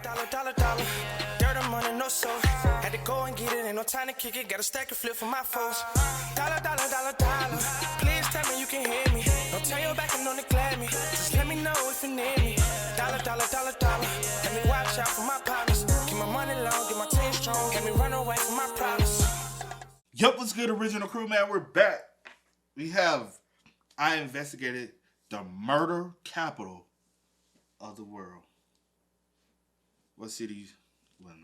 Dollar. Dirt on money, no soul. Had to go and get it, ain't no time to kick it. Got a stack and flip for my foes. Dollar. Please tell me you can hear me. Don't turn your back and don't neglect me. Just let me know if you need me. Dollar. Let me watch out for my partners. Keep my money long, get my team strong. Let me run away from my problems. Yup, what's good, original crew, man? We're back. I investigated the murder capital of the world. What city? Well,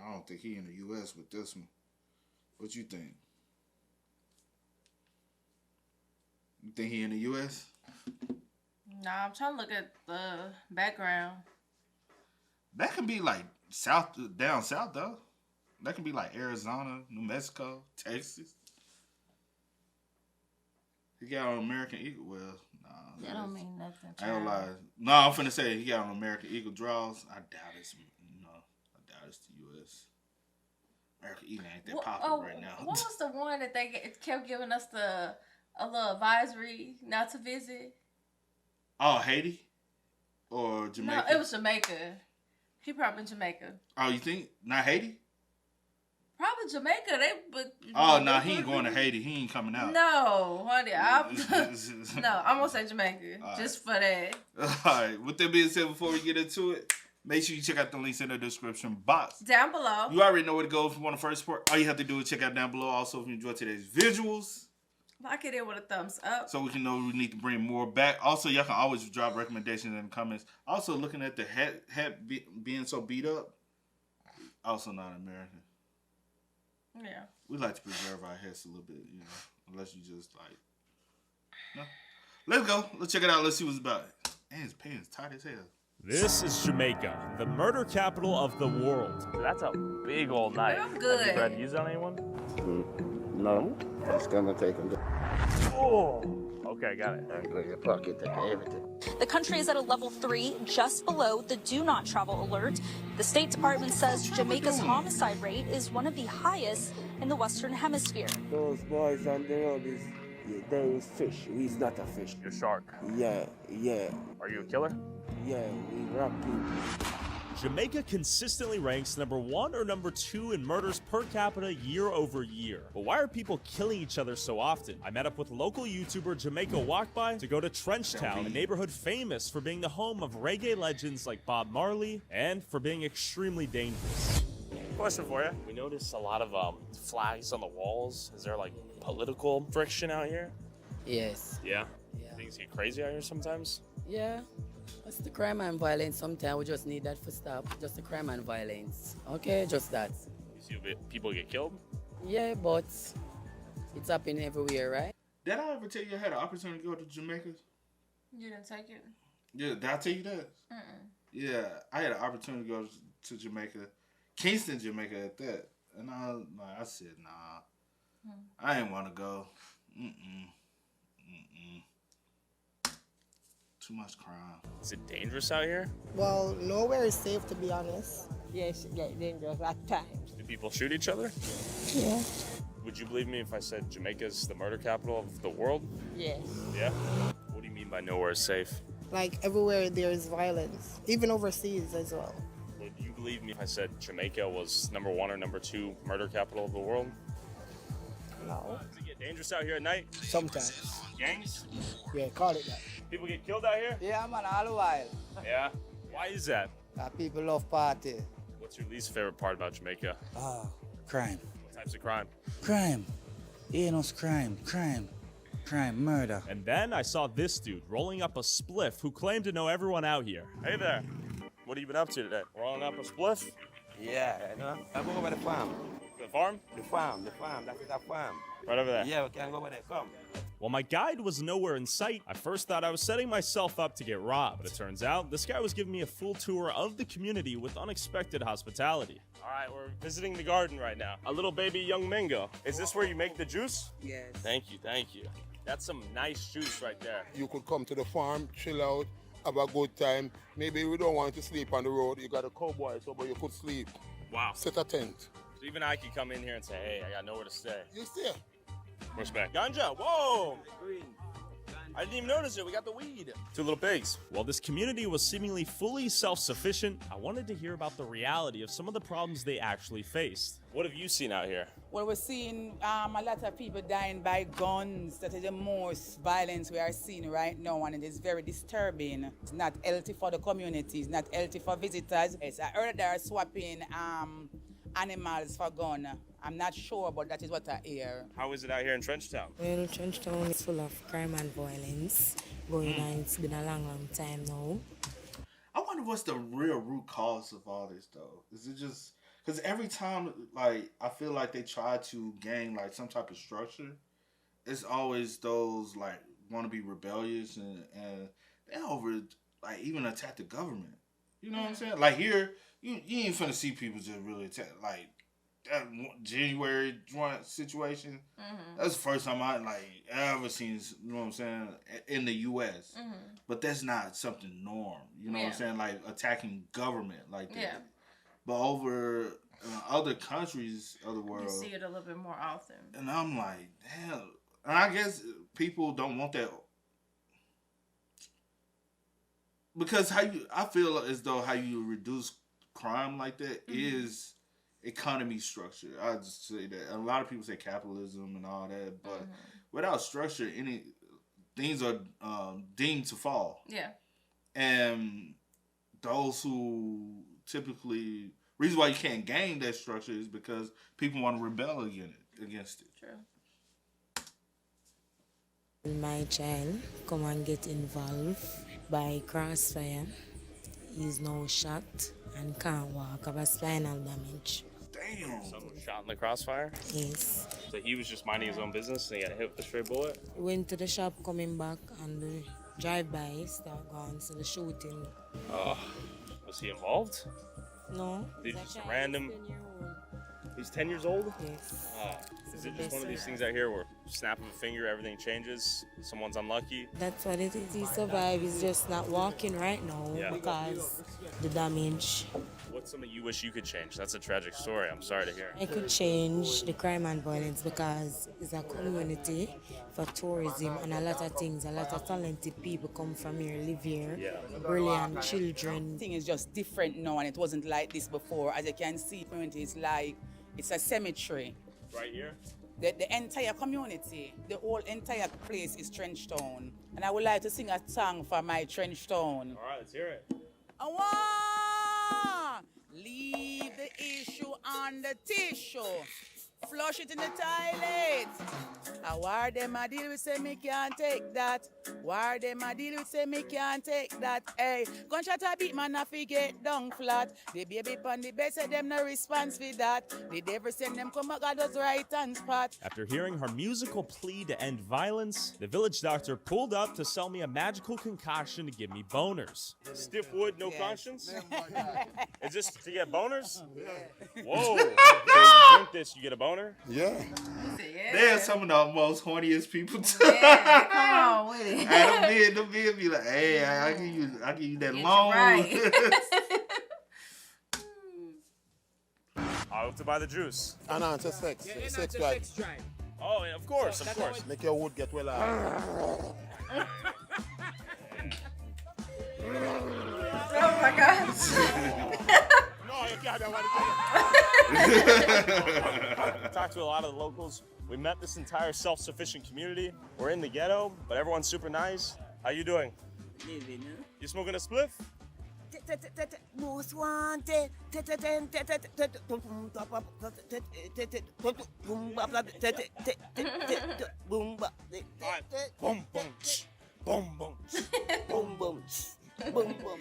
I don't think he in the U.S. with this one. What you think? You think he in the U.S.? Nah, I'm trying to look at the background. That can be like down south though. That can be like Arizona, New Mexico, Texas. He got on American Eagle. Well, nah. That don't mean nothing. I don't lie. No, I'm finna say he got on American Eagle draws. I doubt it's the U.S. American Eagle ain't that popular right now. What was the one that they kept giving us a little advisory not to visit? Oh, Haiti? Or Jamaica? No, it was Jamaica. He probably in Jamaica. Oh, you think? Not Haiti? Probably Jamaica. Oh, no, he ain't going to Haiti. He ain't coming out. No, honey. I'm going to say Jamaica. All just right. For that. All right. With that being said, before we get into it, make sure you check out the links in the description box. Down below. You already know where to go if you want to first support. All you have to do is check out down below. Also, if you enjoy today's visuals, lock it in with a thumbs up. so we can know we need to bring more back. Also, y'all can always drop recommendations in the comments. Also, looking at the hat being so beat up, also not American. Yeah. We like to preserve our heads a little bit, unless you just like, no. Let's go. Let's check it out. Let's see what's about it. Man, his pants tight as hell. This is Jamaica, the murder capital of the world. That's a big old knife. I'm good. Have you tried to use it on anyone? No, just gonna take them. Oh, okay, got it. And go in your pocket, take everything. The country is at a level 3, just below the do not travel alert. The State Department says Jamaica's homicide rate is one of the highest in the Western Hemisphere. Those boys on the road there is fish. He's not a fish. You're a shark. Yeah. Are you a killer? Yeah, we rob people. Jamaica consistently ranks number 1 or number 2 in murders per capita year over year. But why are people killing each other so often? I met up with local YouTuber Jamaica Walk By to go to Trenchtown, a neighborhood famous for being the home of reggae legends like Bob Marley and for being extremely dangerous. Question for you. We noticed a lot of flags on the walls. Is there like political friction out here? Yes. Yeah? Things get crazy out here sometimes? Yeah. That's the crime and violence. Sometimes we just need that for stop. Just the crime and violence. Okay, just that. You see people get killed? Yeah, but it's happening everywhere, right? Did I ever tell you I had an opportunity to go to Jamaica? You didn't take it? Yeah, did I tell you that? Yeah, I had an opportunity to go to Jamaica, Kingston, Jamaica at that. And I said, nah, I didn't want to go. Too much crime. Is it dangerous out here? Well, nowhere is safe, to be honest. Yes, it gets dangerous at times. Do people shoot each other? Yeah. Would you believe me if I said Jamaica's the murder capital of the world? Yes. Yeah? What do you mean by nowhere is safe? Like, everywhere there is violence, even overseas as well. Would you believe me if I said Jamaica was number 1 or number 2 murder capital of the world? No. Does it get dangerous out here at night? Sometimes. Gangs? Yeah, call it that. People get killed out here? Yeah, man, all the while. Yeah? Why is that? People love party. What's your least favorite part about Jamaica? Crime. What types of crime? Crime. Crime, murder. And then I saw this dude rolling up a spliff who claimed to know everyone out here. Hey there. What have you been up to today? Rolling up a spliff? Yeah, I'm going over the farm. The farm? The farm. That is a farm. Right over there. Yeah, we can go over there. Come. While my guide was nowhere in sight, I first thought I was setting myself up to get robbed. But it turns out, this guy was giving me a full tour of the community with unexpected hospitality. All right, we're visiting the garden right now. A little baby young mango. Is this where you make the juice? Yes. Thank you. That's some nice juice right there. You could come to the farm, chill out, have a good time. Maybe we don't want to sleep on the road. You got a cowboy, so but you could sleep. Wow. Set a tent. So even I can come in here and say, hey, I got nowhere to stay. You stay. Respect. Ganja, whoa! Green. I didn't even notice it. We got the weed. 2 little pigs. While this community was seemingly fully self-sufficient, I wanted to hear about the reality of some of the problems they actually faced. What have you seen out here? Well, we're seeing a lot of people dying by guns. That is the most violence we are seeing right now, and it is very disturbing. It's not healthy for the community. It's not healthy for visitors. I heard they are swapping animals for gun. I'm not sure, but that is what I hear. How is it out here in Trenchtown? Well, Trenchtown is full of crime and violence going on. It's been a long, long time now. I wonder what's the real root cause of all this, though. Is it just... Because every time, like, I feel like they try to gain, like, some type of structure, it's always those, like, want to be rebellious and they like, even attack the government. You know what I'm saying? Like, here, you ain't finna see people just really attack, like, that January joint situation. That's the first time I, like, ever seen, you know what I'm saying, in the U.S. But that's not something norm. You know what I'm saying? Like, attacking government like that. Yeah. But over other countries of the world, you see it a little bit more often. And I'm like, damn. And I guess people don't want that because I feel as though how you reduce crime like that is economy structure. I just say that. A lot of people say capitalism and all that, but without structure, things are deemed to fall. Yeah. And those who typically, reason why you can't gain that structure is because people want to rebel against it. True. My child come and get involved by crossfire. He's now shot and can't walk, have a spinal damage. Damn. Someone shot in the crossfire? Yes. So he was just minding his own business and he got hit with a stray bullet? Went to the shop, coming back, and the drive-by start going, so the shooting. Oh, was he involved? No. He's just a random. He's 10 years old? Yes. Is it just one of these things out here where snap of a finger, everything changes? Someone's unlucky? That's what it is. He survived. He's just not walking right now because the damage. What's something you wish you could change? That's a tragic story. I'm sorry to hear. I could change the crime and violence because it's a community for tourism and a lot of things. A lot of talented people come from here, live here. Yeah. Brilliant children. The thing is just different now, and it wasn't like this before. As you can see, the community is like, it's a cemetery. Right here? The entire community, the whole entire place is Trenchtown. And I would like to sing a song for my Trenchtown. All right, let's hear it. Leave the issue on the tissue. Flush it in the toilet. Why them a deal with say me can't take that? Why them a deal with say me can't take that? Hey, gunshot a beat man a fi get down flat. The baby pon the bed say them no response for that. The devil send them come back at us right hand spot. After hearing her musical plea to end violence, the village doctor pulled up to sell me a magical concoction to give me boners. Stiff wood, no conscience? Is this to get boners? Yeah. Whoa. So you drink this, you get a boner? Yeah. They're some of the most horniest people too. Yeah, come on with it. And them men be like, hey, I give you that loan. Right. I hope to buy the juice. No, it's a sex. Yeah, Sex drive. Oh, yeah, of course, of course. Make your wood get well out. Oh my gosh. Talked to a lot of the locals. We met this entire self-sufficient community. We're in the ghetto, but everyone's super nice. How you doing? You smoking a spliff? Most wanted. Boom, boom, boom, boom, Boom, boom. Boom, boom.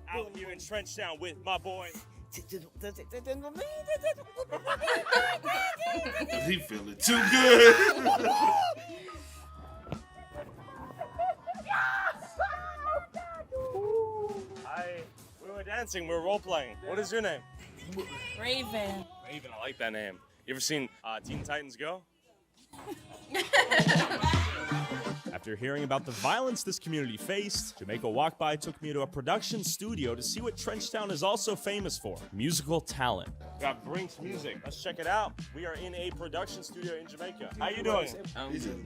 Out here in Trenchtown with my boy. He feeling too good. We were dancing, we were role playing. What is your name? Raven. Raven, I like that name. You ever seen Teen Titans Go? After hearing about the violence this community faced, Jamaica Walk By took me to a production studio to see what Trenchtown is also famous for: musical talent. Got Brink's music. Let's check it out. We are in a production studio in Jamaica. How you doing?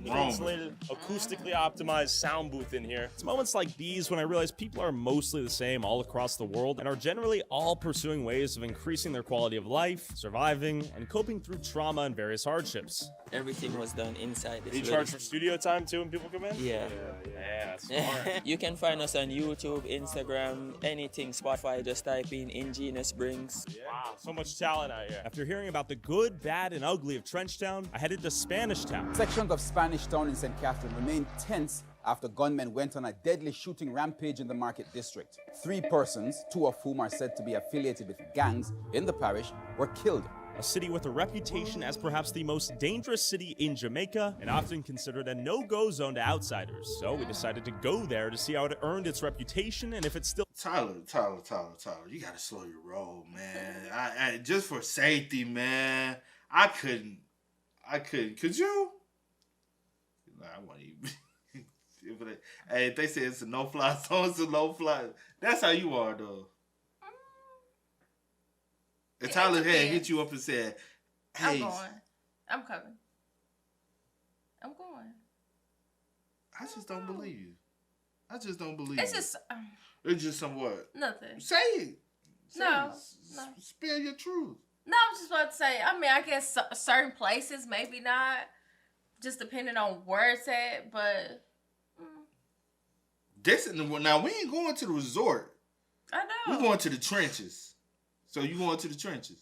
Insulated, acoustically optimized sound booth in here. It's moments like these when I realize people are mostly the same all across the world and are generally all pursuing ways of increasing their quality of life, surviving, and coping through trauma and various hardships. Everything was done inside this You charge for studio time too when people come in? Yeah. Yeah, that's smart. You can find us on YouTube, Instagram, anything, Spotify. Just type in Ingenious Brings. Wow, so much talent out here. After hearing about the good, bad, and ugly of Trenchtown, I headed to Spanish Town. Sections of Spanish Town in St. Catherine remained tense after gunmen went on a deadly shooting rampage in the market district. 3 persons, 2 of whom are said to be affiliated with gangs in the parish, were killed. A city with a reputation as perhaps the most dangerous city in Jamaica and often considered a no-go zone to outsiders. So we decided to go there to see how it earned its reputation and if it's still... Tyler, you gotta slow your roll, man. I just for safety, man. I couldn't. Could you? Nah, I won't even. Hey, if they say it's a no-fly zone, it's a no-fly. That's how you are, though. If Tyler had hit you up and said, "Hey, I'm going. I'm coming. I'm going." I just don't believe you. I just don't believe It's you. just. It's just somewhat. Nothing. Say it. No. Spill your truth. No, I'm just about to say. I mean, I guess certain places, maybe not. Just depending on where it's at, but. Now we ain't going to the resort. I know. We're going to the trenches. So you going to the trenches?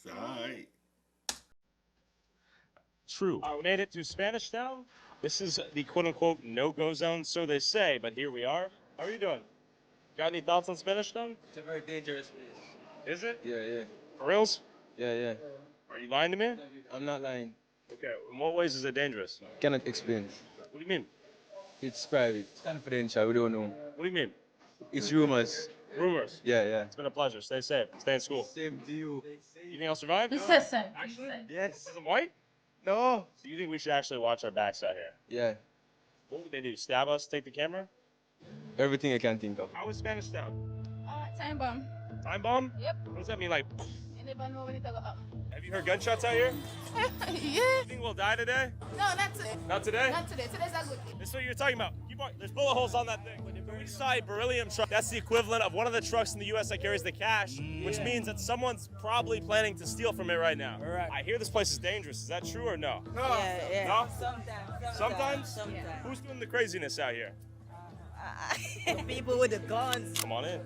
All right. True. We made it to Spanish Town. This is the quote-unquote no-go zone, so they say, but here we are. How are you doing? Got any thoughts on Spanish Town? It's a very dangerous place. Is it? Yeah. For reals? Yeah. Are you lying to me? I'm not lying. Okay. In what ways is it dangerous? Cannot explain. What do you mean? It's private. It's confidential. We don't know. What do you mean? It's rumors. Rumors? Yeah. It's been a pleasure. Stay safe. Stay in school. Same to you. You think I'll survive? He said same. Yes. Because I'm white? No. So you think we should actually watch our backs out here? Yeah. What would they do? Stab us? Take the camera? Everything I can think of. How is Spanish Town? Time bomb. Time bomb? Yep. What does that mean? Like, You never know when it's gonna happen. have you heard gunshots out here? Yeah. You think we'll die today? No, not today. Not today? Not today. Today's a good day. This is what you're talking about. Keep on. There's bullet holes on that thing. We saw a beryllium truck. That's the equivalent of one of the trucks in the U.S. that carries the cash, which means that someone's probably planning to steal from it right now. Right. I hear this place is dangerous. Is that true or no? No. Yeah. No? Sometimes. Who's doing the craziness out here? People with the guns. Come on in.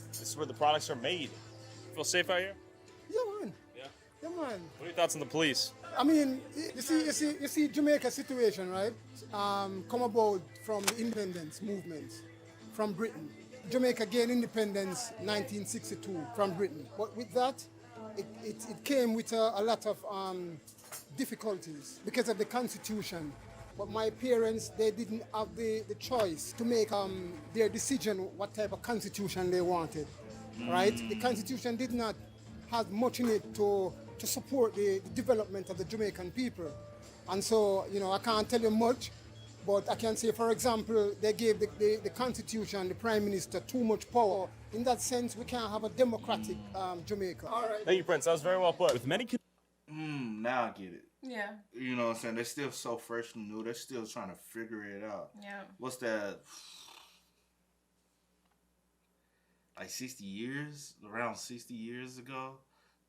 This is where the products are made. Feel safe out here? Yeah, man. Yeah. Yeah, man. What are your thoughts on the police? I mean, you see Jamaica situation, right? Come about from the independence movement from Britain. Jamaica gained independence 1962 from Britain. But with that, it came with a lot of difficulties because of the constitution. But my parents, they didn't have the choice to make their decision what type of constitution they wanted, right? The constitution did not have much in it to support the development of the Jamaican people. And so, I can't tell you much, but I can say, for example, they gave the constitution, the prime minister, too much power. In that sense, we can't have a democratic Jamaica. All right. Thank you, Prince. That was very well put. With many... Now I get it. Yeah. You know what I'm saying? They're still so fresh and new. They're still trying to figure it out. Yeah. What's that? Like 60 years? Around 60 years ago?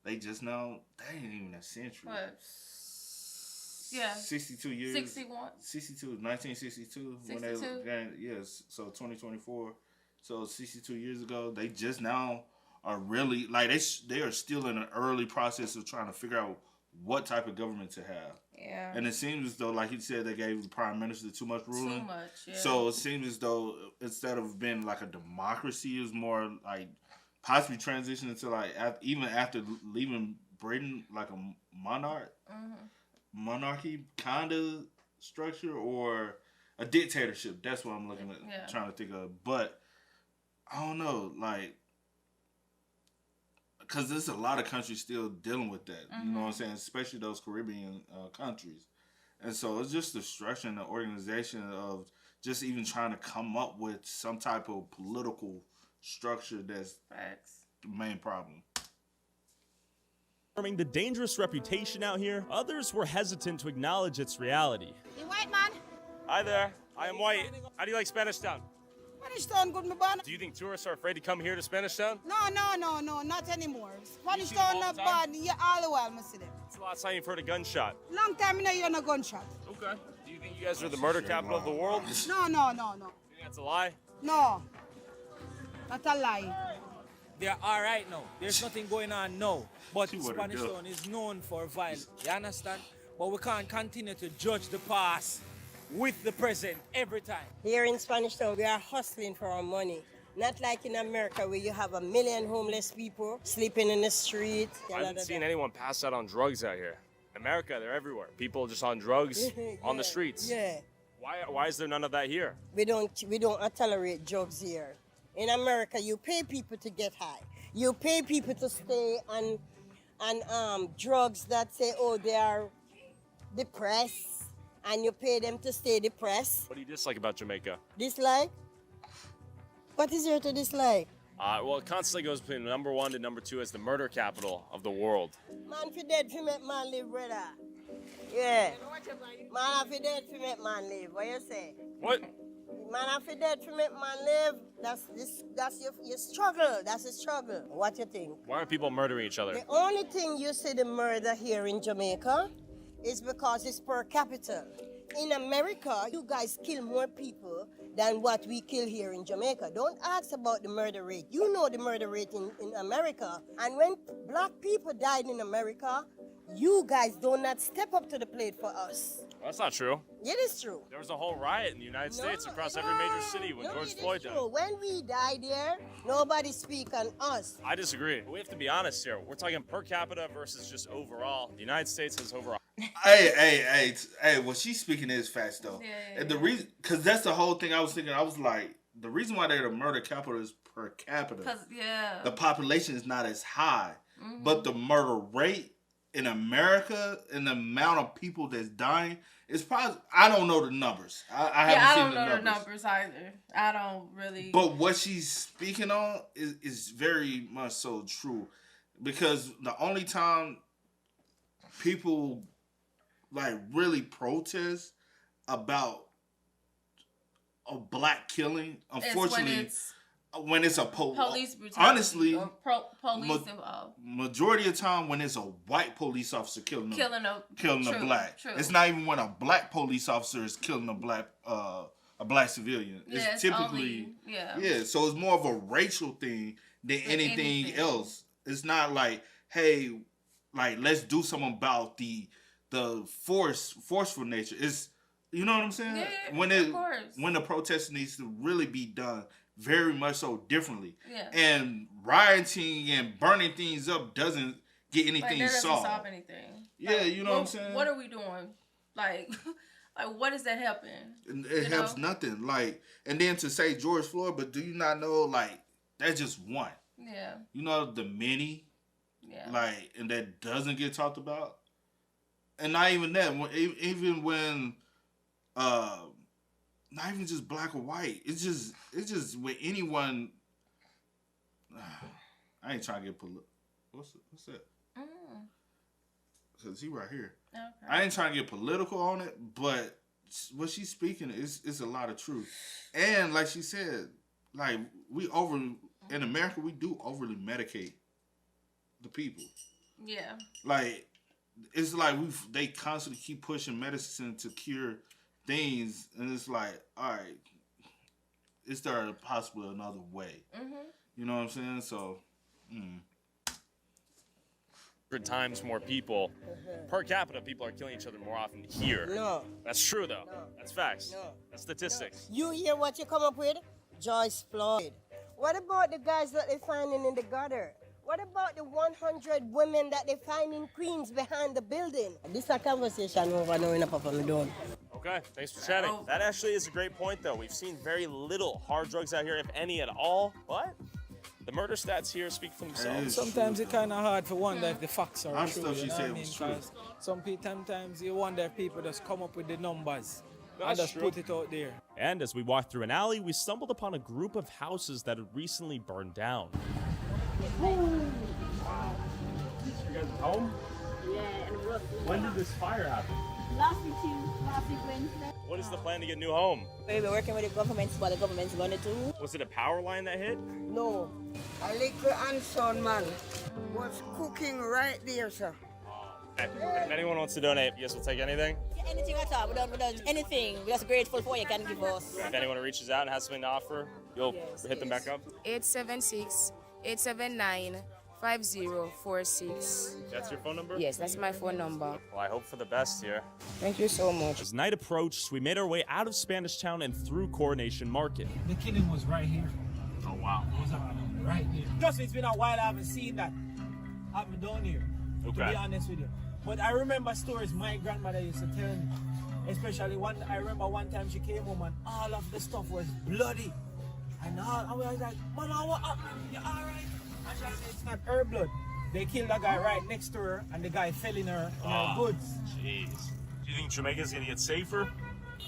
They just now, they ain't even a century. What? Yeah. 62 years. 61. 1962. 62. When they, yes, so 2024. So 62 years ago, they just now are really, like, they are still in an early process of trying to figure out what type of government to have. Yeah. And it seems as though, like he said, they gave the prime minister too much ruling. Too much, yeah. So it seems as though instead of being like a democracy, it was more like possibly transitioning to like even after leaving Britain, like a monarchy kind of structure or a dictatorship. That's what I'm looking at, trying to think of. But I don't know, like, because there's a lot of countries still dealing with that. You know what I'm saying? Especially those Caribbean countries. And so it's just the structure and the organization of just even trying to come up with some type of political structure that's the main problem. The dangerous reputation out here, others were hesitant to acknowledge its reality. You white man? Hi there. I am white. How do you like Spanish Town? Spanish Town good, my bad. Do you think tourists are afraid to come here to Spanish Town? No, not anymore. Spanish see them Town all not the time? bad. Yeah, all the while, I see them. It's the last time you've heard a gunshot. Long time I know you're no gunshot. Okay. Do you think you guys are the murder capital of the world? No. You think that's a lie? No. Not a lie. They're all right now. There's nothing going on now. But See what it Spanish do. Town is known for violence. You understand? But we can't continue to judge the past with the present every time. Here in Spanish Town, we are hustling for our money. Not like in America where you have 1 million homeless people sleeping in the street. I haven't seen anyone pass out on drugs out here. In America, they're everywhere. People just on drugs on the streets. Yeah. Why is there none of that here? We don't tolerate drugs here. In America, you pay people to get high. You pay people to stay on drugs that say, oh, they are depressed, and you pay them to stay depressed. What do you dislike about Jamaica? Dislike? What is there to dislike? Well, it constantly goes between number 1 to number 2 as the murder capital of the world. Man fi dead fi make man live, brother. Yeah. Man fi dead fi make man live. What you say? What? Man fi dead fi make man live. That's your struggle. That's a struggle. What you think? Why are people murdering each other? The only thing you see the murder here in Jamaica is because it's per capita. In America, you guys kill more people than what we kill here in Jamaica. Don't ask about the murder rate. You know the murder rate in America. And when black people died in America, you guys do not step up to the plate for us. Well, that's not true. It is true. There was a whole riot in the United States across every major city when George Floyd died. When we died there, nobody speak on us. I disagree. We have to be honest here. We're talking per capita versus just overall. The United States has overall. Hey, what she's speaking is facts though. Yeah. And the reason, because that's the whole thing I was thinking. I was like, the reason why they're the murder capital is per capita. Cause The population is not as high, Mhm. but the murder rate in America and the amount of people that's dying is probably, I don't know the numbers. I haven't seen know the numbers either. I don't really. But what she's speaking on is very much so true, because the only time people like really protest about a black killing, unfortunately, when it's a police brutality. Honestly, Or police involved. majority of the time when it's a white police officer killing a True, black. true. It's not even when a black police officer is killing a black civilian. Yeah, It's typically only, so it's more of a racial thing than anything else. It's not like, hey, like let's do something about the forceful nature. It's, you know what I'm saying? Yeah, of course. When the protest needs to really be done very much so differently. Yeah. And rioting and burning things up doesn't get anything that doesn't solved. solve anything. Yeah, you know what I'm saying? What are we doing? Like what is that helping? It helps nothing. Like, and then to say George Floyd, but do you not know, like, that's just one. Yeah. You know the many, like, and that doesn't get talked about. And not even that. Even when, not even just black or white. It's just with anyone. I ain't trying to get political. What's that? Cause he right here. Okay. I ain't trying to get political on it, but what she's speaking is a lot of truth. And like she said, like in America, we do overly medicate the people. Yeah. Like, it's like they constantly keep pushing medicine to cure things, and it's like, all right, is there possibly another way? Mm-hmm. You know what I'm saying? So, 100 times more people per capita. People are killing each other more often here. No. That's true though. No. That's facts. No. That's statistics. You hear what you come up with? Joyce Floyd. What about the guys that they're finding in the gutter? What about the 100 women that they find in Queens behind the building? This is a conversation over now in a papa me done. Okay, thanks for chatting. That actually is a great point though. We've seen very little hard drugs out here, if any at all. But the murder stats here speak for themselves. Sometimes it's kind of hard to wonder if the facts are true. Stuff she you know said what I was mean? true. 'Cause sometimes you wonder if people just come up with the numbers and That's just true. put it out there. And as we walked through an alley, we stumbled upon a group of houses that had recently burned down. You guys home? Yeah, and When did this fire happen? last week Wednesday. What is the plan to get a new home? We're working with the government, but the government's going to do. Was it a power line that hit? No. A little Anson man was cooking right there, sir. If anyone wants to donate, yes, we'll take anything. Anything at all, we don't anything. We're just grateful for you can give us. If anyone reaches out and has something to offer, you'll hit them back up. 876-879-5046. That's your phone number? Yes, that's my phone number. Well, I hope for the best here. Thank you so much. As night approached, we made our way out of Spanish Town and through Coronation Market. The killing was right here. Oh, wow. It was right here. Trust me, it's been a while I haven't seen that. I haven't done here. Okay. To be honest with you. But I remember stories my grandmother used to tell me. Especially I remember one time she came home and all of the stuff was bloody. And I was like, Mama, what happened? You alright? And she said, it's not her blood. They killed a guy right next to her and the guy fell in her goods. Jeez. Do you think Jamaica's gonna get safer?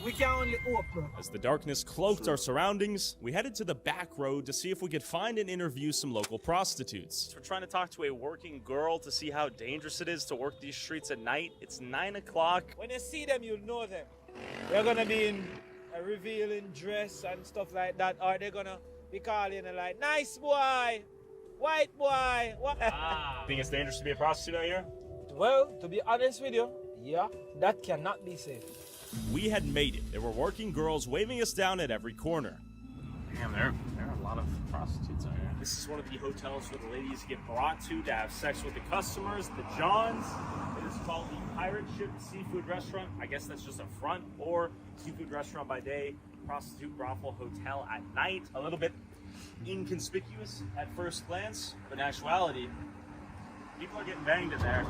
We can only hope, bro. As the darkness cloaked our surroundings, we headed to the back road to see if we could find and interview some local prostitutes. We're trying to talk to a working girl to see how dangerous it is to work these streets at night. It's 9 o'clock. When you see them, you'll know them. They're gonna be in a revealing dress and stuff like that, or they're gonna be calling it like, nice boy, white boy. Think it's dangerous to be a prostitute out here? Well, to be honest with you, yeah, that cannot be safe. We had made it. There were working girls waving us down at every corner. Damn, there are a lot of prostitutes out here. This is one of the hotels where the ladies get brought to have sex with the customers, the Johns. It is called the Pirate Ship Seafood Restaurant. I guess that's just a front, or seafood restaurant by day, prostitute brothel hotel at night. A little bit inconspicuous at first glance, but in actuality, people are getting banged in there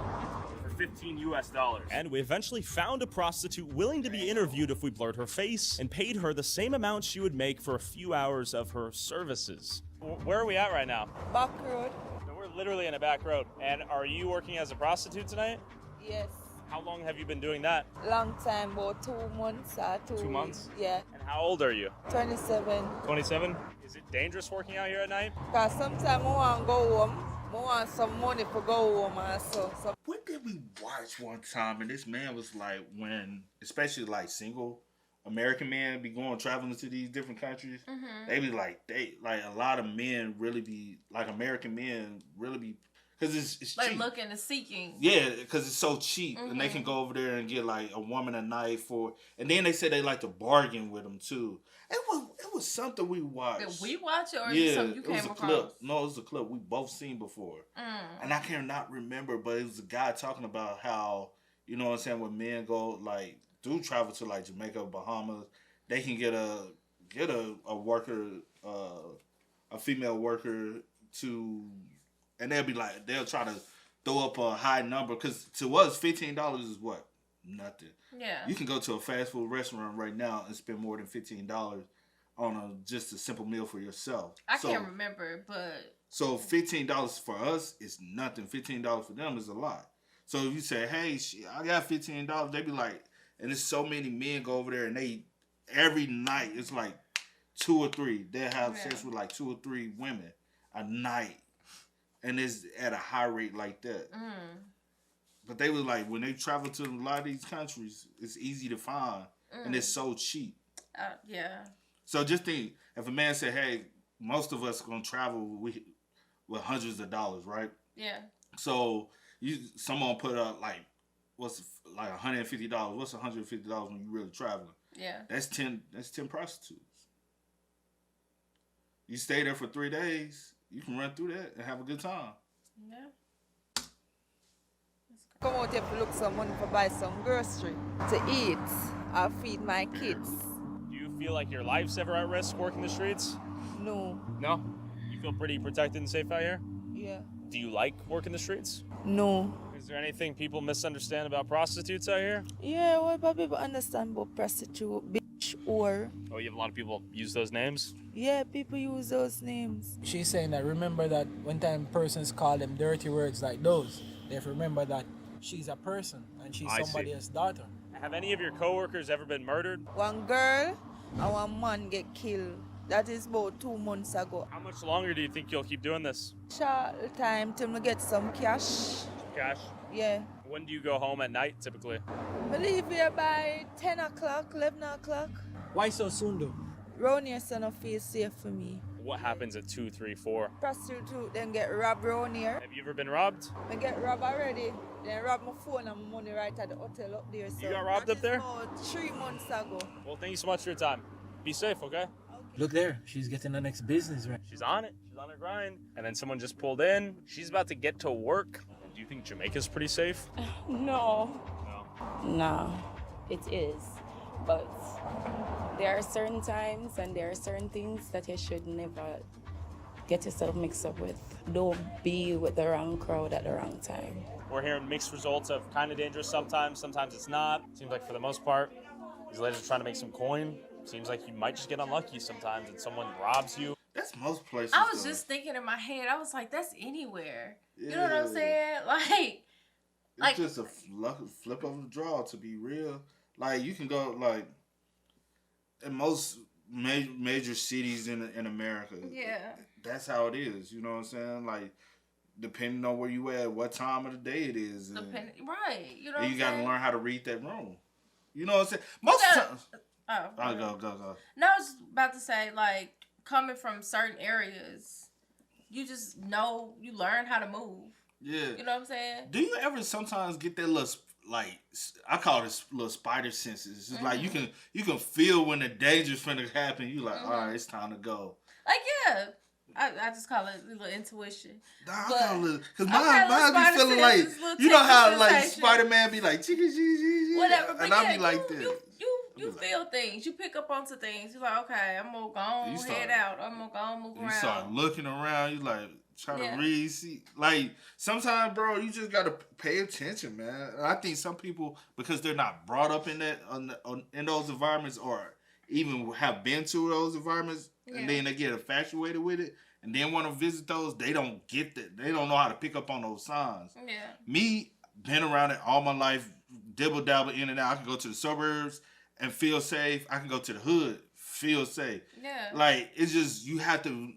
for $15 US. And we eventually found a prostitute willing to be interviewed if we blurred her face and paid her the same amount she would make for a few hours of her services. Where are we at right now? Back road. So we're literally in a back road. And are you working as a prostitute tonight? Yes. How long have you been doing that? Long time, about 2 months or 2 2 months? Yeah. And how old are you? 27. 27? Is it dangerous working out here at night? Because sometimes I want to go home. I want some money for go home also. So. What did we watch one time? And this man was like, when, especially like single American men be going traveling to these different countries, they be like, a lot of men really be, like American men really be, because it's like cheap. looking and seeking. Yeah, because it's so cheap, and they can go over there and get like a woman a knife and then they say they like to bargain with them too. It was something we watched. Did we watch it or is it something you came across? Clip. No, it was a clip we both seen before, and I cannot remember, but it was a guy talking about how, you know what I'm saying, when men go like do travel to like Jamaica, Bahamas, they can get a worker, a female worker to. And they'll try to throw up a high number, because to us, $15 is what? Nothing. Yeah. You can go to a fast food restaurant right now and spend more than $15 on just a simple meal for yourself. I can't remember, but... So $15 for us is nothing. $15 for them is a lot. So if you say, hey, I got $15, they be like, and there's so many men go over there and they, every night, it's like 2 or 3. They have sex with like 2 or 3 women a night. And it's at a high rate like that. But they was like, when they travel to a lot of these countries, it's easy to find. And it's so cheap. Yeah. So just think, if a man said, hey, most of us are going to travel with hundreds of dollars, right? Yeah. So someone put up like, what's like $150? What's $150 when you really traveling? Yeah. That's 10 prostitutes. You stay there for 3 days, you can run through that and have a good time. Yeah. Come out here to look some money for buy some grocery to eat. I'll feed my kids. Do you feel like your life's ever at risk working the streets? No. No? You feel pretty protected and safe out here? Yeah. Do you like working the streets? No. Is there anything people misunderstand about prostitutes out here? Yeah, what people understand about prostitute, bitch, or... Oh, you have a lot of people use those names? Yeah, people use those names. She's saying that remember that when time persons call them dirty words like those, they have to remember that she's a person and she's somebody else's daughter. Have any of your coworkers ever been murdered? One girl and one man get killed That is about 2 months ago. How much longer do you think you'll keep doing this? Short time till we get some cash. Cash? Yeah. When do you go home at night, typically? We leave here by 10 o'clock, 11 o'clock. Why so soon though? Round here so no feel safe for me. What happens at 2, 3, 4? Prostitute then get robbed round here. Have you ever been robbed? I get robbed already. Then rob my phone and my money right at the hotel up there. So You got robbed up there? About 3 months ago. Well, thank you so much for your time. Be safe, okay? Look there, she's getting the next business, right? She's on it. She's on her grind. And then someone just pulled in. She's about to get to work. Do you think Jamaica's pretty safe? No. No. No, it is. But there are certain times and there are certain things that you should never get yourself mixed up with. Don't be with the wrong crowd at the wrong time. We're hearing mixed results of kind of dangerous sometimes it's not. Seems like for the most part, these ladies are trying to make some coin. Seems like you might just get unlucky sometimes and someone robs you. That's most places. I was though. just thinking in my head, I was like, that's anywhere. Yeah. You know what I'm saying? Like, It's just a flip of the draw, to be real. Like, you can go, like, in most major cities in America. yeah. That's how it is. You know what I'm saying? Like, depending on where you at, what time of the day it is. Right. You know what And I'm you got to saying? learn how to read that room. You know what I'm saying? Most times. Oh. Go. No, I was about to say, like, coming from certain areas, you just know, you learn how to move. Yeah. You know what I'm saying? Do you ever sometimes get that little, like, I call it little spider senses? It's like you can feel when the danger's finna happen. You like, all right, it's time to go. Like, yeah. I just call it a little intuition. Nah, But- I call it, because Okay, mine be spider feeling like, senses, little you know how tickle like sensation. Spider-Man be like, chicka, Whatever, but and I yeah, be like that. You feel things. You pick up onto things. You're like, okay, I'm gonna go on, You start- head out. I'm gonna go on, move You around. start looking around, you like trying Yeah. to read, see, like sometimes, bro, you just gotta pay attention, man. And I think some people, because they're not brought up in that in those environments, or even have been to those environments, and then they get infatuated with it, and then want to visit those, they don't get that. They don't know how to pick up on those signs. Yeah. Me, been around it all my life, dibble dabble in and out. I can go to the suburbs and feel safe. I can go to the hood, feel safe. Yeah. Like, it's just, you have to,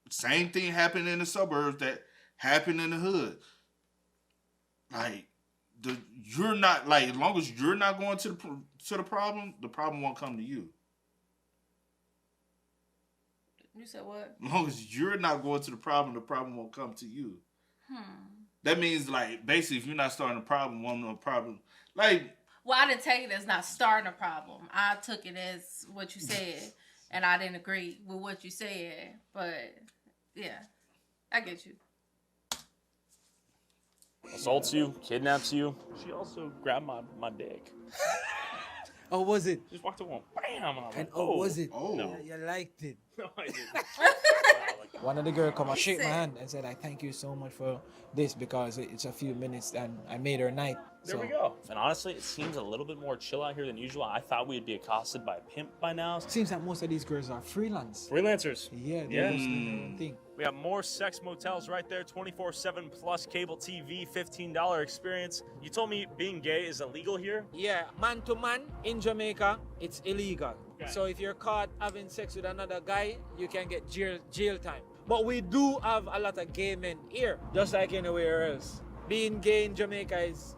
same thing happen in the suburbs that happen in the hood. Like, you're not, like, as long as you're not going to the problem won't come to you. You said what? As long as you're not going to the problem won't come to you. That means, like, basically, if you're not starting a problem, won't no problem. Like, Well, I didn't take it as not starting a problem. I took it as what you said, and I didn't agree with what you said. But yeah, I get you. Assaults you, kidnaps you. She also grabbed my dick. Oh, was it? Just walked along, bam! And I was And like, was it? Oh. No. You liked it. No, I didn't. One of the girls come and shake my hand and said, I thank you so much for this because it's a few minutes and I made her night. There we go. And honestly, it seems a little bit more chill out here than usual. I thought we'd be accosted by a pimp by now. Seems like most of these girls are freelance. Freelancers. Yeah, they're just doing their own thing. We have more sex motels right there, 24/7 plus cable TV, $15 experience. You told me being gay is illegal here? Yeah, man to man in Jamaica, it's illegal. Okay. So if you're caught having sex with another guy, you can get jail time. But we do have a lot of gay men here, just like anywhere else. Being gay in Jamaica is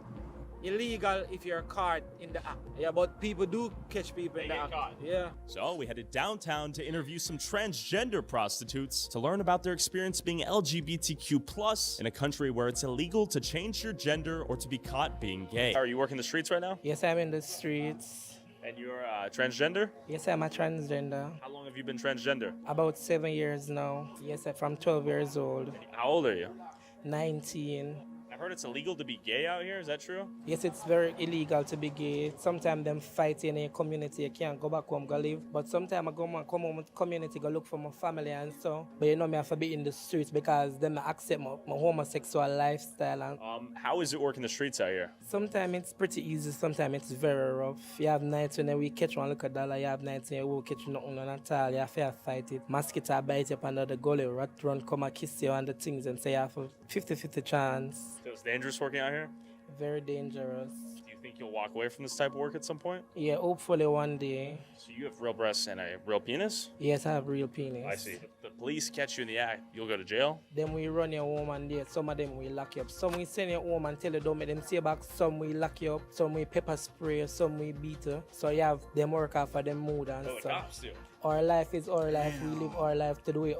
illegal if you're caught in the act. Yeah, but people do catch people in the act. Yeah. So we headed downtown to interview some transgender prostitutes to learn about their experience being LGBTQ+ in a country where it's illegal to change your gender or to be caught being gay. Are you working the streets right now? Yes, I'm in the streets. And you're transgender? Yes, I'm a transgender. How long have you been transgender? About 7 years now. Yes, I'm from 12 years old. How old are you? 19. I've heard it's illegal to be gay out here. Is that true? Yes, it's very illegal to be gay. Sometimes them fight in a community, you can't go back home, go live. But sometimes I come home with community, go look for my family and so. But you know me have to be in the streets because them accept my homosexual lifestyle. And how is it working the streets out here? sometimes it's pretty easy, sometimes it's very rough. You have nights when we catch one look at dollar, you have nights when you won't catch nothing at all. You have to fight it. Mosquito bite you up under the gully, rat run come and kiss you and the things and say you have a 50-50 chance. So it's dangerous working out here? Very dangerous. Do you think think you'll walk away from this type of work at some point? Yeah, hopefully one day. So you have real breasts and a real penis? Yes, I have real penis. I see. If the police catch you in the act, you'll go to jail? Then we run you home and there, some of them we lock you up. Some we send you home and tell you don't make them stay back. Some we lock you up. Some we pepper spray. Some we beat you. So you have them work out for them mood and Oh, the stuff. cops do. Our life is our life. We live our life to the way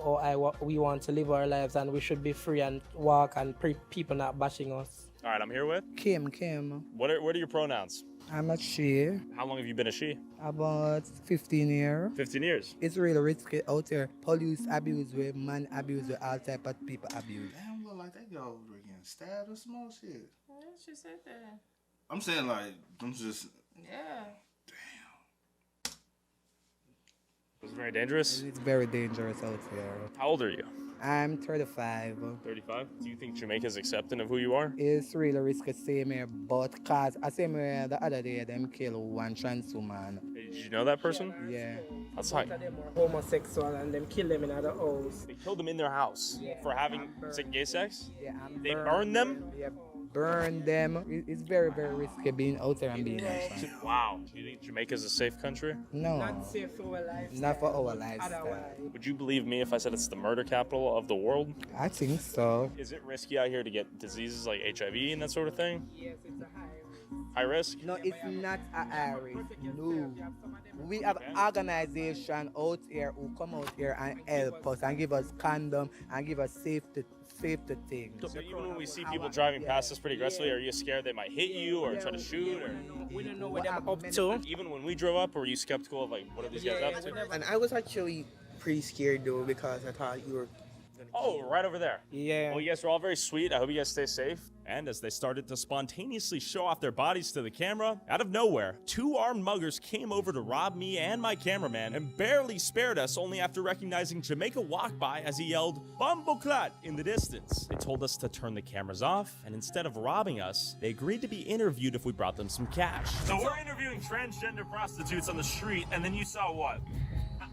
we want to live our lives, and we should be free and walk and people not bashing us. All right, I'm here with. Kim. What are your pronouns? I'm a she. How long have you been a she? About 15 years. 15 years. It's really risky out there. Police abuse with man abuse with all type of people abuse. Damn, look like they go over getting stabbed or some more shit. Yeah, she said that. I'm saying like, I'm just. Yeah. Was it very dangerous? It's very dangerous out there. How old are you? I'm 35. 35. Do you think Jamaica's accepting of who you are? It's really risky same here, but cause I same here the other day them kill one trans woman. Did you know that person? Yeah. That's fine. Them were homosexual and them kill them in other house. They killed them in their house for having gay sex? Yeah, They burned them? Yeah, burn them. It's very, very risky being out there and being outside. Wow. Do you think Jamaica's a safe country? No. Not safe for our life. Not for our lifestyle. Would you believe me if I said it's the murder capital of the world? I think so. Is it risky out here to get diseases like HIV and that sort of thing? Yes, it's a High risk? No, it's not a high risk. No. We have organization out here who come out here and help us and give us condom and give us safety things. So even when we see people driving past us pretty aggressively, are you scared they might hit you or try to shoot? Or we don't know what they're up to. even when we drove up, were you skeptical of like what are these guys up to? And I was actually pretty scared though because I thought you were. Oh, right over there. Yeah. Well, you guys are all very sweet. I hope you guys stay safe. And as they started to spontaneously show off their bodies to the camera, out of nowhere, 2 armed muggers came over to rob me and my cameraman and barely spared us only after recognizing Jamaica walk by as he yelled, "Bumbleclat" in the distance. They told us to turn the cameras off, and instead of robbing us, they agreed to be interviewed if we brought them some cash. So we're interviewing transgender prostitutes on the street, and then you saw what?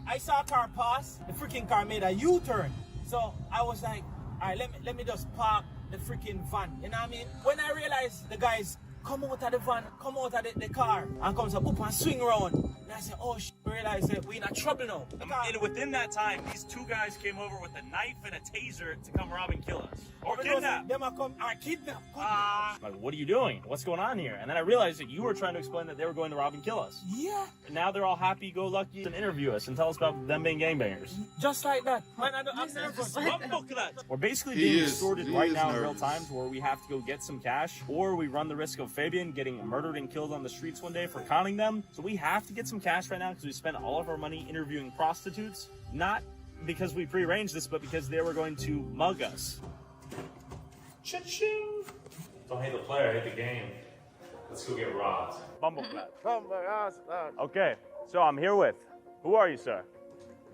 I saw a car pass. The freaking car made a U-turn. So I was like, all right, let me just park the freaking van. You know what I mean? When I realized the guys come out of the van, come out of the car, and comes up and swing around. And I said, oh, I realized that we're in trouble now. And within that time, these 2 guys came over with a knife and a taser to come rob and kill us. Or kidnap. Them come, kidnap. Like, what are you doing? What's going on here? And then I realized that you were trying to explain that they were going to rob and kill us. Yeah. And now they're all happy-go-lucky and interview us and tell us about them being gangbangers. Just like that. Man, I'm nervous. We're basically He being is- extorted he right is now in nervous. real time to where we have to go get some cash, or we run the risk of Fabian getting murdered and killed on the streets one day for conning them. So we have to get some cash right now because we spent all of our money interviewing prostitutes, not because we prearranged this, but because they were going to mug us. Cha-ching! Don't hate the player, hate the game. Let's go get robbed. Bumbleclat. Okay, so I'm here with, who are you, sir?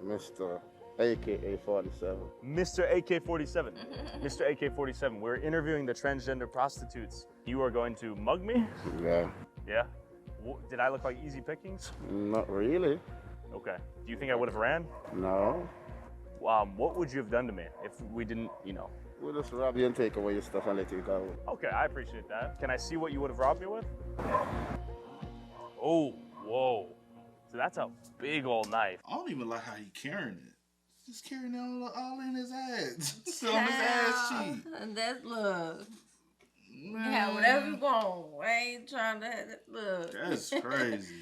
Mr. AKA-47. Mr. AK-47. Mr. AK-47, we're interviewing the transgender prostitutes. You are going to mug me? Yeah. Yeah? Did I look like easy pickings? Not really. Okay. Do you think I would have ran? No. What would you have done to me if we didn't, We'll just rob you and take away your stuff and let you go. Okay, I appreciate that. Can I see what you would have robbed me with? Oh, whoa. So that's a big old knife. I don't even like how he carrying it. Just carrying it all in his ass. Still on his ass cheek. And that's look. You have whatever you want. I ain't trying to look. That's crazy.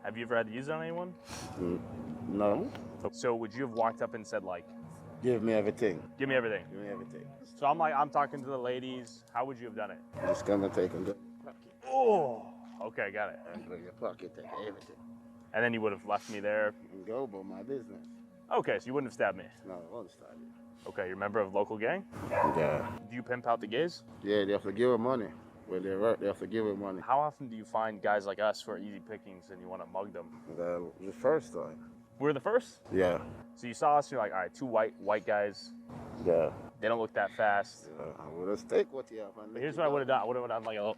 Have you ever had to use it on anyone? No. So would you have walked up and said like, Give me everything. give me everything? Give me everything. So I'm talking to the ladies. How would you have done it? Just gonna take and go. Oh, okay, got it. And go in your pocket, take everything. And then you would have left me there. And go about my business. Okay, so you wouldn't have stabbed me. No, I won't stab you. Okay, you're a member of a local gang? Yeah. Do you pimp out the gays? Yeah, they have to give them money. When they work, they have to give them money. How often do you find guys like us who are easy pickings and you want to mug them? The first time. We're the first? Yeah. So you saw us, you're like, all right, 2 white guys. Yeah. They don't look that fast. I would have take what you have. And But here's what I would have done. I would have done like a little.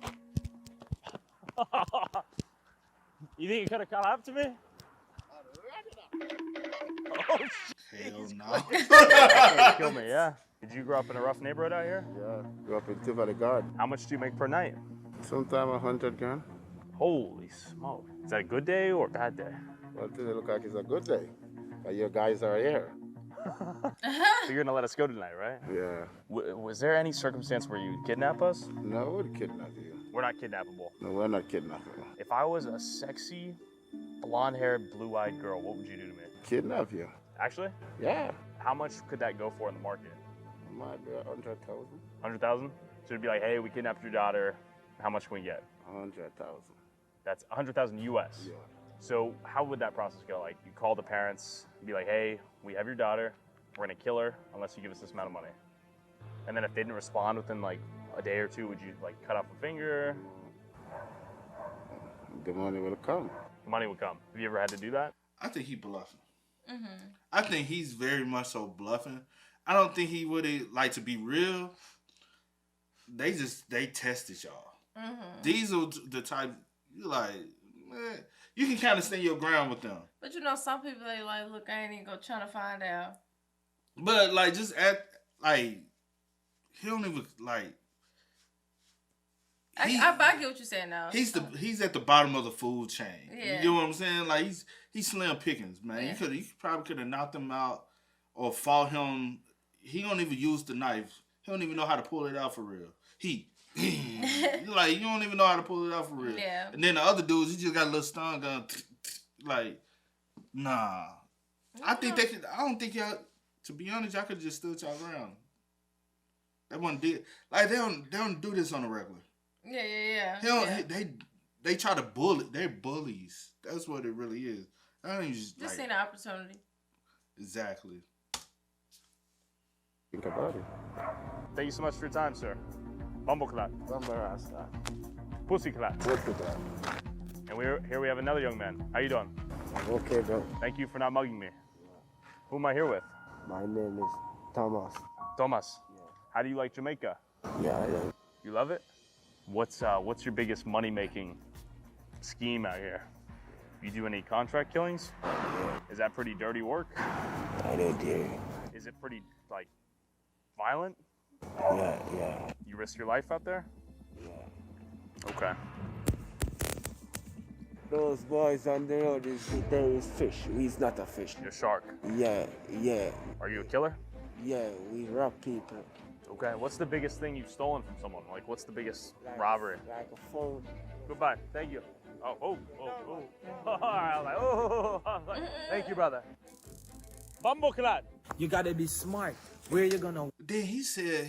You think you could have caught up to me? Oh, shit. Hell no. Kill me, yeah? Did you grow up in a rough neighborhood out here? Yeah, grew up in Tivoli Garden. How much do you make per night? Sometime 100 grand. Holy smoke. Is that a good day or a bad day? Well, today look like it's a good day. But your guys are here. So you're gonna let us go tonight, right? Yeah. Was there any circumstance where you'd kidnap us? No, I would kidnap you. We're not kidnappable. No, we're not kidnapping. If I was a sexy, blonde-haired, blue-eyed girl, what would you do to me? Kidnap you. Actually? Yeah. How much could that go for in the market? Might be 100,000. 100,000? So it'd be like, hey, we kidnapped your daughter. How much can we get? 100,000. That's 100,000 US. Yeah. So how would that process go? Like, you call the parents, be like, hey, we have your daughter. We're gonna kill her unless you give us this amount of money. And then if they didn't respond within like a day or two, would you like cut off a finger? The money will come. The money would come. Have you ever had to do that? I think he bluffing. I think he's very much so bluffing. I don't think he would like to be real. They tested y'all. These are the type you like, man, you can kind of stand your ground with them. But you know, some people they like, look, I ain't even gonna try to find out. But like, just at like, he don't even like. I get what you're saying now. He's at the bottom of the food chain. Yeah. You know what I'm saying? Like he's slim pickings, man. Yeah. You probably could have knocked him out or fought him. He don't even use the knife. He don't even know how to pull it out for real. Like, you don't even know how to pull it out for real. Yeah. And then the other dudes, he just got a little stun gun. Like, nah. I think they could. I don't think y'all. To be honest, y'all could just stood y'all ground. That one did. Like they don't do this on the regular. Yeah. They try to bully. They're bullies. That's what it really is. I don't even just like, seen the opportunity. Exactly. Think about it. Thank you so much for your time, sir. Bumbleclap. Bumbarasta. Pussyclap. Pussyclap. And here we have another young man. How you doing? I'm okay, bro. Thank you for not mugging me. Who am I here with? My name is Thomas. Thomas. Yeah. How do you like Jamaica? Yeah, I am. You love it? What's your biggest money-making scheme out here? You do any contract killings? Yeah. Is that pretty dirty work? I don't dare. Is it pretty, like, violent? Yeah. You risk your life out there? Yeah. Okay. Those boys on the road, there is fish. We's not a fish. You're a shark? Yeah. Are you a killer? Yeah, we rob people. Okay, what's the biggest thing you've stolen from someone? Like, what's the biggest robbery? Like a phone. Goodbye, thank you. Oh. Thank you, brother. Bumbleclad. You gotta be smart. Where you gonna? Then he said,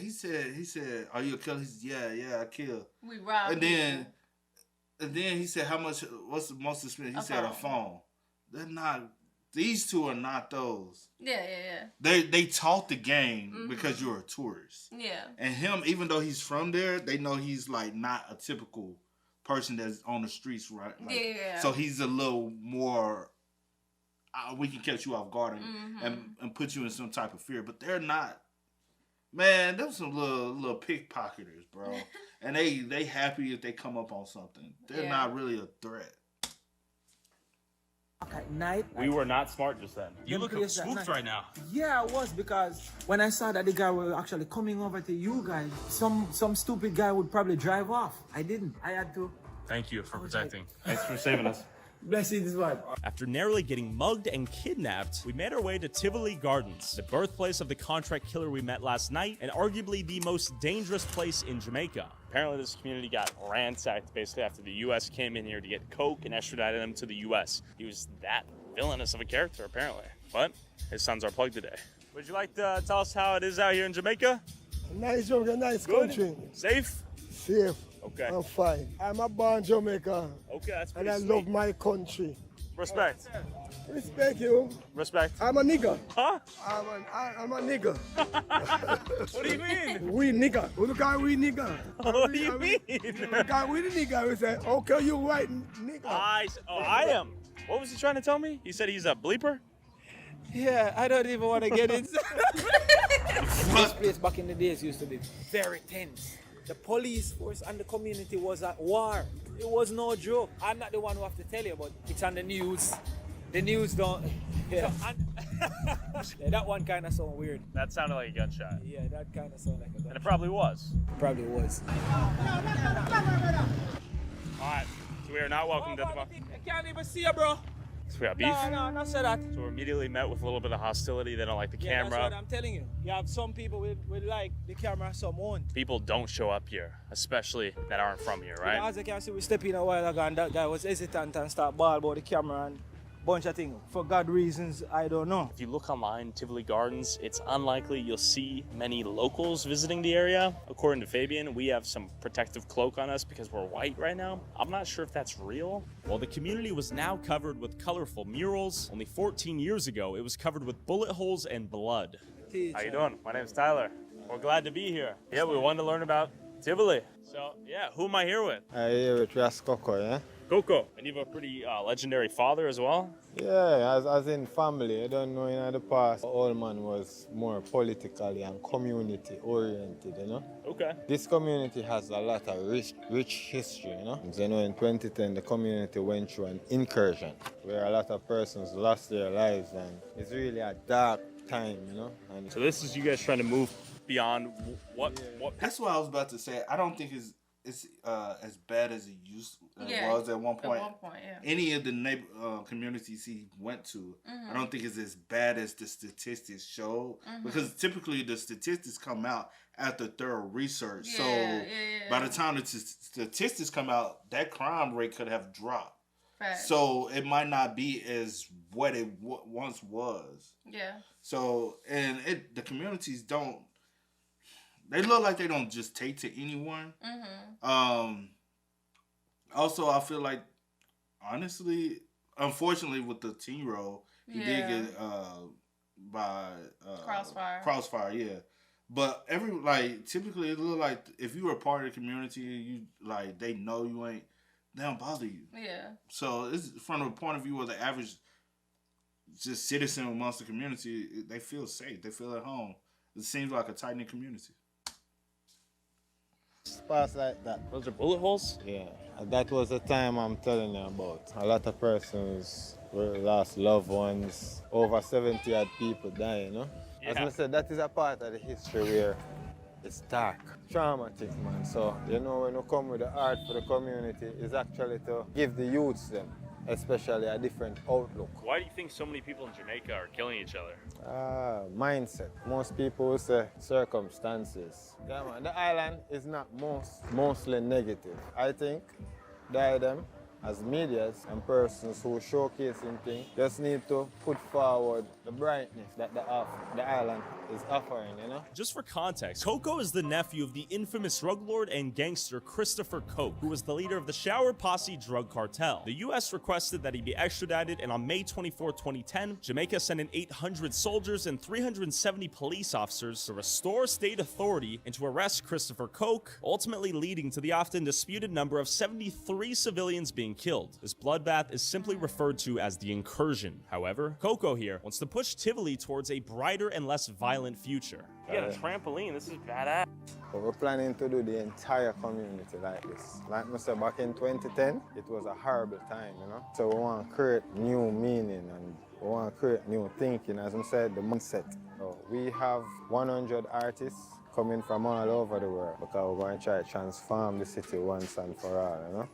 are you a killer? He said, yeah, I kill. We robbed. And then he said, what's the most expensive? He said a phone. They're not. These two are not those. Yeah. They taught the game because you're a tourist. Yeah. And him, even though he's from there, they know he's like not a typical person that's on the streets, right? Like, yeah. So he's a little more. We can catch you off guard and put you in some type of fear, but they're not. Man, them some little pickpocketers, bro. And they happy if they come up on something. They're not really a threat. At night. We were not smart just then. You look spooked right now. Yeah, I was, because when I saw that the guy was actually coming over to you guys, some stupid guy would probably drive off. I didn't. I had to. Thank you for protecting. Thanks for saving us. Blessings, one. After narrowly getting mugged and kidnapped, we made our way to Tivoli Gardens, the birthplace of the contract killer we met last night, and arguably the most dangerous place in Jamaica. Apparently this community got ransacked basically after the U.S. came in here to get coke and extradited him to the U.S. He was that villainous of a character, apparently. But his son's our plug today. Would you like to tell us how it is out here in Jamaica? Nice Jamaica, nice country. Safe? Safe. Okay. I'm fine. I'm a born Jamaica. Okay, that's and pretty I sweet. love my country. Respect. Respect you. Respect. I'm a nigga. Huh? I'm a nigga. What do you mean? We nigga. We look at we nigga. What do you mean? Look at we the nigga. We say, okay, you white nigga. I am. What was he trying to tell me? He said he's a bleeper? Yeah, I don't even want to get inside. This place back in the days used to be very tense. The police force and the community was at war. It was no joke. I'm not the one who have to tell you, but it's on the news The news don't. Yeah. Yeah, that one kind of sound weird. That sounded like a gunshot. Yeah, that kind of sound like a gunshot. And it probably was. Probably was. Alright, so we are not welcome to the bar. I can't even see you, bro. So we got beef? No, not say that. So we're immediately met with a little bit of hostility. They don't like the Yeah, camera. that's what I'm telling you. You have some people with like the camera, some won't. People don't show up here, especially that aren't from here, right? As you can see, we stepped in a while ago and that guy was hesitant and start ball about the camera and bunch of things. For God reasons, I don't know. If you look online, Tivoli Gardens, it's unlikely you'll see many locals visiting the area. According to Fabian, we have some protective cloak on us because we're white right now. I'm not sure if that's real. While the community was now covered with colorful murals, only 14 years ago, it was covered with bullet holes and blood. How you doing? My name's Tyler. We're glad to be here. Yeah, we wanted to learn about Tivoli. So, yeah, who am I here with? I'm here with Coco, yeah? Coco. And you have a pretty legendary father as well? Yeah, as in family. I don't know, in the past, the old man was more politically and community oriented, you know? Okay. This community has a lot of rich history, you know? You know, in 2010, the community went through an incursion where a lot of persons lost their lives, and it's really a dark time, you know? And so this is you guys trying to move beyond what? That's what I was about to say. I don't think it's as bad as it was at one point. Yeah. Any of the neighbor communities he went to, I don't think it's as bad as the statistics show, because typically the statistics come out after thorough research. By the time the statistics come out, that crime rate could have dropped. Facts. So it might not be as what it once was. Yeah. So the communities don't. They look like they don't just take to anyone. Also, I feel like, honestly, unfortunately, with the 10-year-old, he did get by Crossfire, yeah. But typically, it look like if you were a part of the community, you they know you ain't, they don't bother you. Yeah. So it's from the point of view of the average, just citizen amongst the community, they feel safe, they feel at home. It seems like a tight-knit community. Spots like that. Those are bullet holes? Yeah. That was the time I'm telling you about. A lot of persons lost loved ones. Over 70 odd people died, you know? Yeah. As I said, that is a part of the history where it's dark, traumatic, man. So, you know, when you come with the art for the community, it's actually to give the youths them, especially a different outlook. Why do you think so many people in Jamaica are killing each other? Mindset. Most people will say circumstances. Yeah, man, the island is not mostly negative. I think them as medias and persons who showcasing things just need to put forward the brightness that the island is offering, you know? Just for context, Coco is the nephew of the infamous drug lord and gangster Christopher Coke, who was the leader of the Shower Posse drug cartel. The U.S. requested that he be extradited, and on May 24, 2010, Jamaica sent in 800 soldiers and 370 police officers to restore state authority and to arrest Christopher Coke, ultimately leading to the often disputed number of 73 civilians being killed. This bloodbath is simply referred to as the incursion. However, Coco here wants to push Tivoli towards a brighter and less violent future. You got a trampoline, this is badass. But we're planning to do the entire community like this. Like I said, back in 2010, it was a horrible time, you know? So we want to create new meaning and we want to create new thinking, as I said, the mindset. So we have 100 artists coming from all over the world because we're going to try to transform the city once and for all, you know?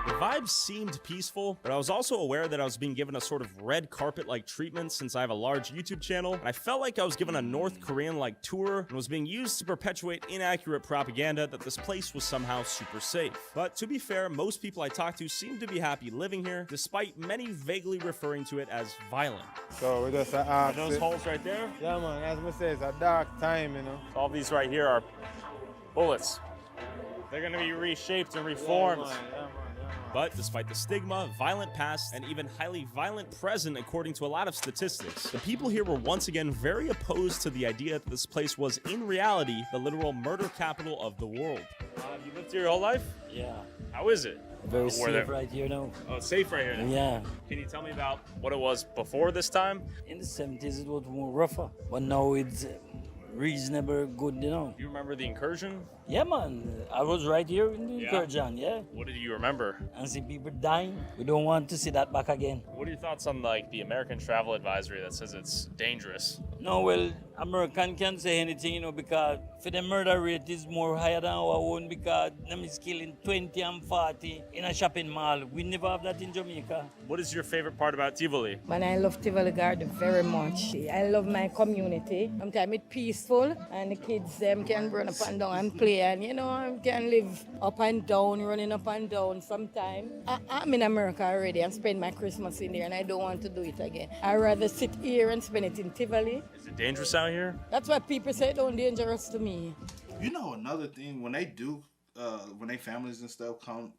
The vibes seemed peaceful, but I was also aware that I was being given a sort of red carpet-like treatment since I have a large YouTube channel, and I felt like I was given a North Korean-like tour and was being used to perpetuate inaccurate propaganda that this place was somehow super safe. But to be fair, most people I talked to seemed to be happy living here, despite many vaguely referring to it as violent. So we just Are those holes right there? Yeah, man, as I say, it's a dark time, you know? All these right here are bullets. They're gonna be reshaped and reformed. But despite the stigma, violent past, and even highly violent present according to a lot of statistics, the people here were once again very opposed to the idea that this place was in reality the literal murder capital of the world. Have you lived here your whole life? Yeah. How is it? Very safe right here now. Oh, it's safe right here now? Yeah. Can you tell me about what it was before this time? In the 70s it was more rougher, but now it's reasonable, good, you know. You remember the incursion? Yeah, man. I was right here in the incursion, yeah. What did you remember? And see people dying. We don't want to see that back again. What are your thoughts on like the American travel advisory that says it's dangerous? No, well, American can't say anything, you know, because for the murder rate is more higher than our own because them is killing 20 and 40 in a shopping mall. We never have that in Jamaica. What is your favorite part about Tivoli? Man, I love Tivoli Garden very much. I love my community. Sometimes it's peaceful and the kids them can run up and down and play and, you know, can live up and down, running up and down sometimes. I'm in America already and spend my Christmas in there and I don't want to do it again. I'd rather sit here and spend it in Tivoli. Is it dangerous out here? That's what people say, don't dangerous to me. You know, another thing, when they do, when they families and stuff come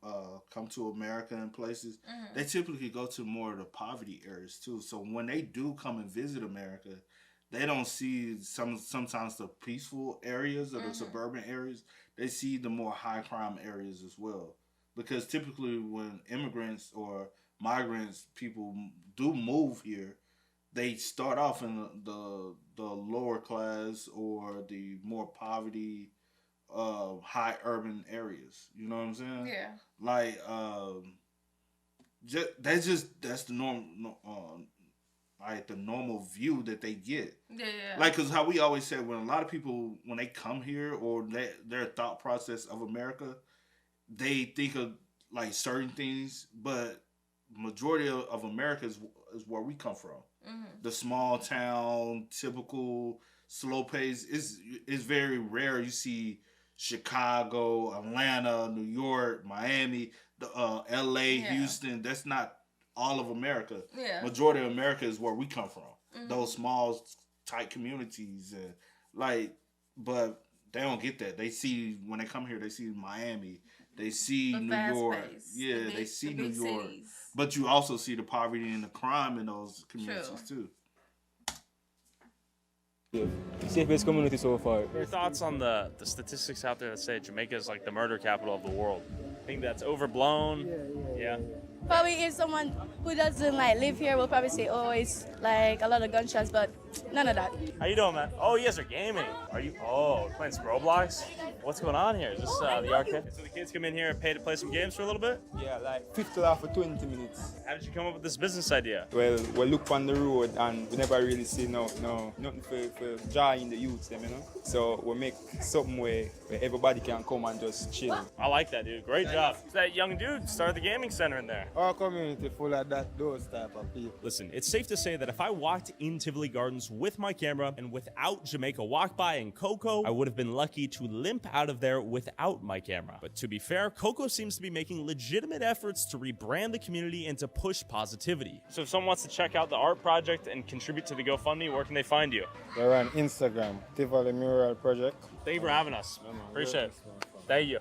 to America and places, they typically go to more of the poverty areas too. So when they do come and visit America, they don't see sometimes the peaceful areas or the suburban areas. They see the more high crime areas as well. Because typically when immigrants or migrants, people do move here, they start off in the lower class or the more poverty, high urban areas. You know what I'm saying? Yeah. Like, that's the norm. Like the normal view that they get. Yeah. Like, cause how we always said, when a lot of people, when they come here or their thought process of America, they think of like certain things, but majority of America is where we come from. The small town, typical slow pace is very rare. You see Chicago, Atlanta, New York, Miami, LA, Houston. That's not all of America. Yeah. Majority of America is where we come from. Those small, tight communities, and like, but they don't get that. They see, when they come here, they see Miami, they see New York. Yeah, they see New York. Cities. But you also see the poverty and the crime in those communities too. Safest community so far. Your thoughts on the statistics out there that say Jamaica is like the murder capital of the world? I think that's overblown. Yeah. Probably if someone who doesn't like live here will probably say, oh, it's like a lot of gunshots, but none of that. How you doing, man? Oh, you guys are gaming. Are you? Oh, playing some Roblox? What's going on here? Is this the arcade? So the kids come in here and pay to play some games for a little bit? Yeah, like $50 for 20 minutes. How did you come up with this business idea? Well, we look on the road and we never really see nothing for drawing the youths, them, you know. So we make something where everybody can come and just chill. I like that, dude. Great job. That young dude started the gaming center in there. Our community full of those type of people. Listen, it's safe to say that if I walked in Tivoli Gardens with my camera and without Jamaica Walk By and Coco, I would have been lucky to limp out of there without my camera. But to be fair, Coco seems to be making legitimate efforts to rebrand the community and to push positivity. So if someone wants to check out the art project and contribute to the GoFundMe, where can they find you? We're on Instagram, Tivoli Mural Project. Thank you for having us. Appreciate it. Thank you.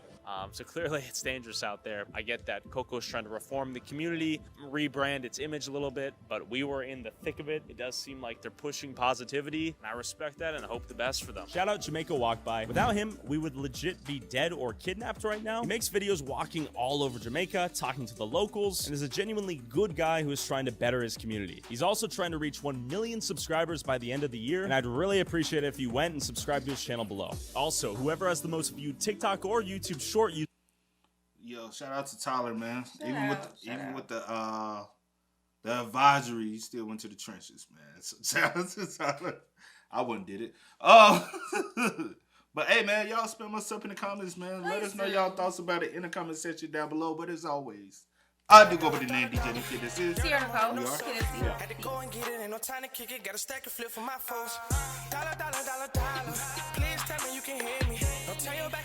So clearly it's dangerous out there. I get that Coco's trying to reform the community, rebrand its image a little bit, but we were in the thick of it. It does seem like they're pushing positivity, and I respect that and I hope the best for them. Shout out Jamaica Walk By. Without him, we would legit be dead or kidnapped right now. He makes videos walking all over Jamaica, talking to the locals, and is a genuinely good guy who is trying to better his community. He's also trying to reach 1 million subscribers by the end of the year, and I'd really appreciate it if you went and subscribed to his channel below. Also, whoever has the most viewed TikTok or YouTube short, Yo, shout out to Tyler, man. Even with the advisory, he still went to the trenches, man. So shout out to Tyler. I wouldn't did it. But hey, man, y'all spam us up in the comments, man. Let us know y'all thoughts about it in the comment section down below. But as always, I do go by the name DJ Nikki. This is Sierra Nicole. We are. Yeah. Had to go and get it, ain't no time to kick it. Got a stack and flip for my folks. Dollar. Please tell me you can hear me. Don't turn your back